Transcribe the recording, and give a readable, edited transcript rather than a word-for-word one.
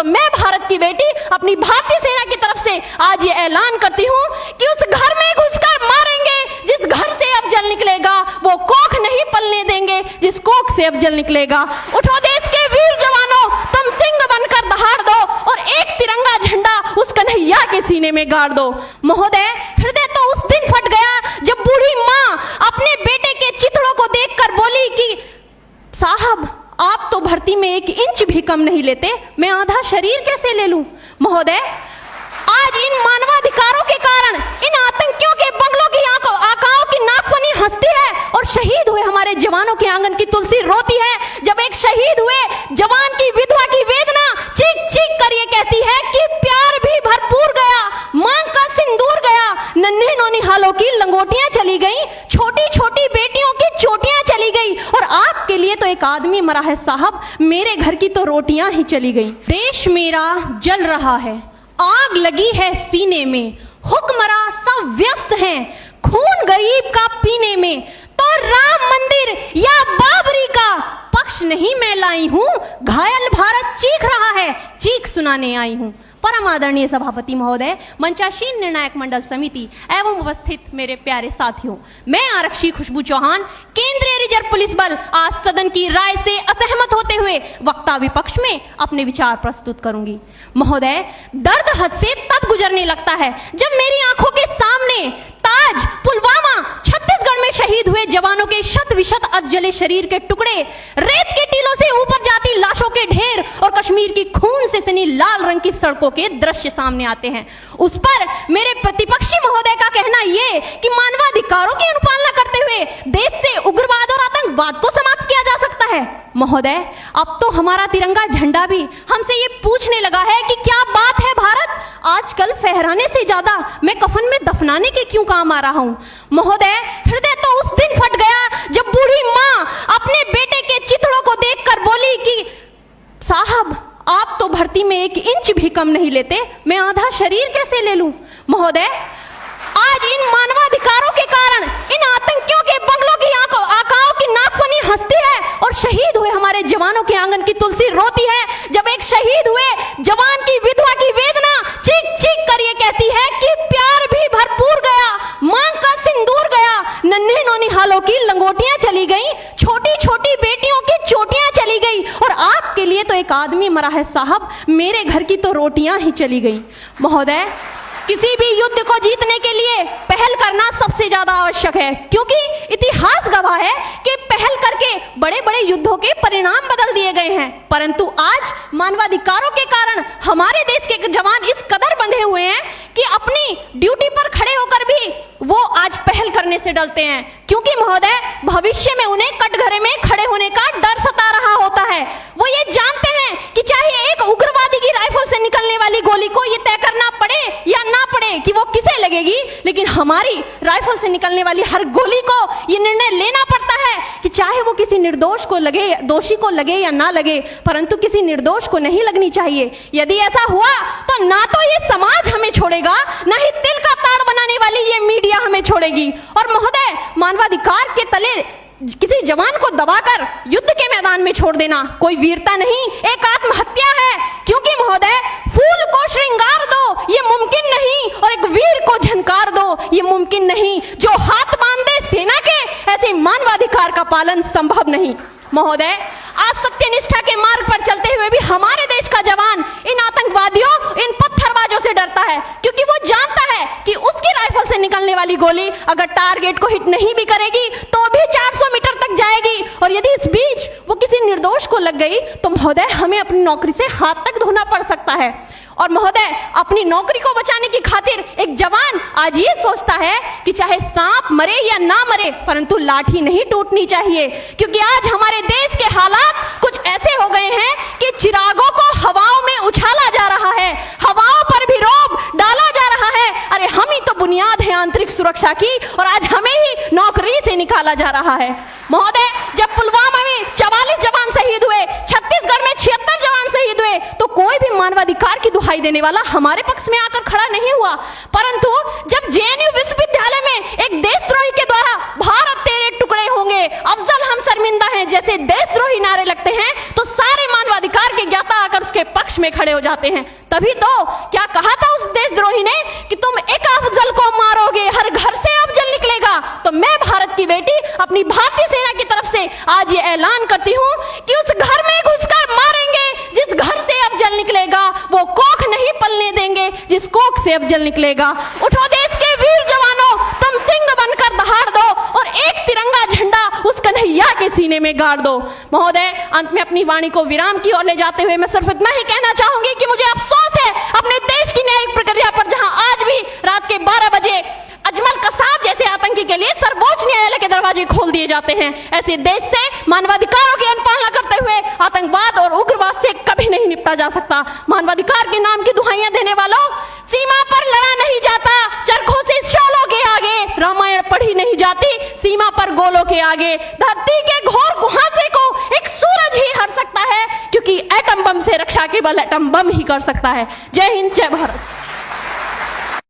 मैं भारत की बेटी अपनी भारतीय सेना की तरफ से आज ये ऐलान करती हूँ कि उस घर में घुसकर मारेंगे जिस घर से अब जल निकलेगा, वो कोख नहीं पलने देंगे जिस कोख से अब जल निकलेगा। उठो देश के वीर जवानों, तुम सिंह बनकर दहाड़ दो और एक तिरंगा झंडा उस कन्हैया के सीने में गाड़ दो। महोदय, हृदय तो उस दिन फट गया जब बूढ़ी माँ अपने बेटे के चिथड़ों को देखकर बोली कि साहब, आप तो भर्ती में 1 इंच भी कम नहीं लेते, मैं आधा शरीर कैसे ले लूं। महोदय, आज इन मानवाधिकारों के कारण इन आतंकियों के बंगलों की आकाओं की नाकफनी हंसती है और शहीद हुए हमारे जवानों के आंगन की तुलसी रोती है। जब एक शहीद हुए जवान की विधवा की वेदना चीख चीख कर ये कहती है कि प्यार भी भरपूर गया, मांग का सिंदूर गया, नन्हे नौनिहालों की लंगोटियां चली गई, छोटी छोटी बेटियों की चोटियां चली गई और आपके लिए तो एक आदमी मरा है साहब, मेरे घर की तो रोटियां ही चली गई। देश मेरा जल रहा है, आग लगी है सीने में, हुक्मरां सब व्यस्त हैं खून गरीब का पीने में, तो राम मंदिर या बाबरी का पक्ष नहीं मैं लाई हूं, घायल भारत चीख रहा है, चीख सुनाने आई हूं। परम आदरणीय सभापति महोदय, मंचासीन निर्णायक मंडल समिति एवं उपस्थित मेरे प्यारे साथियों, मैं आरक्षी खुशबू चौहान केंद्रीय रिजर्व पुलिस बल आज सदन की राय से असहमत होते हुए वक्ता विपक्ष में अपने विचार प्रस्तुत करूंगी। महोदय, दर्द हद से तब गुजरने लगता है जब मेरी आंखों के सामने ताज, पुलवामा, छत्तीसगढ़ में शहीद हुए जवानों के शत विशत अधजले शरीर के टुकड़े, रेत के टीलों से ऊपर जाती लाशों के ढेर और कश्मीर की खून से सनी लाल रंग की सड़कों के दृश्य सामने आते हैं। उस पर मेरे प्रतिपक्षी महोदय का कहना ये कि मानवाधिकारों की अनुपालना करते हुए देश से उग्रवाद और आतंकवाद को समाप्त किया जा सकता है। महोदय, अब तो हमारा तिरंगा झंडा भी हमसे ये पूछने लगा है कि क्या बात है भारत, आजकल फहराने से ज्यादा मैं कफन में दफनाने के क्यों काम आ रहा हूं। महोदय, हृदय तो उस दिन फट गया जब बूढ़ी माँ अपने बेटे के चिथड़ों को देखकर बोली कि साहब, आप तो भर्ती में 1 इंच भी कम नहीं लेते, मैं आधा शरीर कैसे ले लूं। महोदय, आज इन मानवाधिकारों के कारण इन आतंकियों के बंगलों की आकाओं की नाकफनी हंसती है और शहीद हुए हमारे जवानों के आंगन की तुलसी रोती है। जब एक शहीद हुए जवान की विधवा की वेदना चीख चीख कर ये कहती है कि प्यार भी भरपूर गया, मांग का सिंदूर गया, नन्हे नौनिहालों की लंगोटियां चली गई, छोटी छोटी बेटियों की चोटियां चली गई और आपके लिए तो एक आदमी मरा है साहब, मेरे घर की तो रोटियां ही चली गई। महोदय, किसी भी युद्ध को जीतने के लिए पहल करना सबसे ज्यादा आवश्यक है, क्योंकि इतिहास गवाह है कि पहल करके बड़े बड़े युद्धों के परिणाम बदल दिए गए हैं। परंतु आज मानवाधिकारों के कारण हमारे देश के जवान इस कदर बंधे हुए हैं कि अपनी ड्यूटी पर खड़े होकर भी वो आज पहल करने से डरते हैं, क्योंकि महोदय भविष्य में उन्हें कटघरे में खड़े होने का डर सता रहा होता है। वो ये जानते हैं कि चाहे एक उग्रवादी की राइफल से निकलने वाली गोली को ये तय करना पड़े या ना पड़े कि वो किसे लगेगी, लेकिन हमारी राइफल से निकलने वाली हर गोली को ये निर्णय लेना पड़ता है कि चाहे वो किसी निर्दोष को लगे, दोषी को लगे या ना लगे, परंतु किसी निर्दोष को नहीं लगनी चाहिए। यदि ऐसा हुआ तो ना तो ये समाज हमें छोड़ेगा, ना ही तिल का ताड़ बनाने वाली ये मीडिया हमें छोड़ेगी। और महोदय, मानवाधिकार के तले किसी जवान को दबाकर युद्ध के मैदान में छोड़ देना कोई वीरता नहीं, एक आत्महत्या है। क्योंकि महोदय, फूल को श्रृंगार दो ये मुमकिन नहीं और एक वीर को झनकार दो ये मुमकिन नहीं। जो हाथ बांध दे सेना के, ऐसे मानवाधिकार का पालन संभव नहीं। महोदय, आज सत्यनिष्ठा के मार्ग पर चलते हुए भी हमारे देश का जवान इन आतंकवादियों, इन पत्थरबाजों से डरता है, क्योंकि वो जानता है कि उसकी राइफल से निकलने वाली गोली अगर टारगेट को हिट नहीं भी करेगी तो भी 400 मीटर तक जाएगी, और यदि इस बीच वो किसी निर्दोष को लग गई तो महोदय हमें अपनी नौकरी से हाथ तक धोना पड़ सकता है। और महोदय, अपनी नौकरी को बचाने की खातिर एक जवान आज ये सोचता है कि चाहे सांप मरे या ना मरे, परंतु लाठी नहीं टूटनी चाहिए, क्योंकि आज हमारे देश के हालात कुछ ऐसे हो गए हैं कि चिरागों को हवाओं में उछाला जा रहा है, हवाओं पर भी रोब डाला जा रहा है। अरे हम ही तो बुनियाद है आंतरिक सुरक्षा की, और आज हमें ही नौकरी से निकाला जा रहा है। महोदय, जब पुलवामा में 44 जवान शहीद हुए, छत्तीसगढ़ में 76 जवान शहीद हुए, तो कोई भी मानवाधिकार की दुहाई देने वाला हमारे पक्ष में आकर खड़ा नहीं हुआ। परंतु जब जेएनयू विश्वविद्यालय में एक देशद्रोही के द्वारा भारत तेरे टुकड़े होंगे, अफजल हम शर्मिंदा हैं जैसे देशद्रोही नारे लगते हैं, तो सारे मानवाधिकार के ज्ञाता आकर उसके पक्ष पक्ष में खड़े हो जाते हैं। तभी तो क्या कहा था उस देशद्रोही ने कि तुम एक अफजल को मारोगे हर घर से अफजल निकलेगा। तो मैं भारत की बेटी अपनी भारतीय सेना की तरफ से आज ये ऐलान करती हूँ कि उस घर में घुसकर मारेंगे जिस घर से अफजल निकलेगा, वो कोख नहीं पलने देंगे जिस कोख से अफजल निकलेगा। उठो देश के वीर जवानों, तुम सिंह बनकर दहाड़ दो और एक तिरंगा झंडा उस कन्हैया के सीने में गाड़ दो। महोदय, अंत में अपनी वाणी को विराम की ओर ले जाते हुए मैं सिर्फ इतना ही कहना चाहूंगी कि मुझे अफसोस है अपने देश की न्यायिक प्रक्रिया पर, जहां आज भी रात के 12 बजे अजमल कसाब जैसे आतंकी के लिए सर्वोच्च न्यायालय के दरवाजे खोल दिए जाते हैं। ऐसे देश से मानवाधिकारों की अनुपालना करते हुए आतंकवाद और उग्रवाद से कभी नहीं निपटा जा सकता। मानवाधिकार के नाम की दुहाइयां देने वालों, सीमा पर लड़ा नहीं जाता चरखों से शोलों के आगे, रामायण पढ़ी नहीं जाती सीमा पर गोलों के आगे। धरती के घोर कुहासे को एक सूरज ही हर सकता है, क्योंकि एटम बम से रक्षा केवल एटम बम ही कर सकता है। जय हिंद, जय भारत।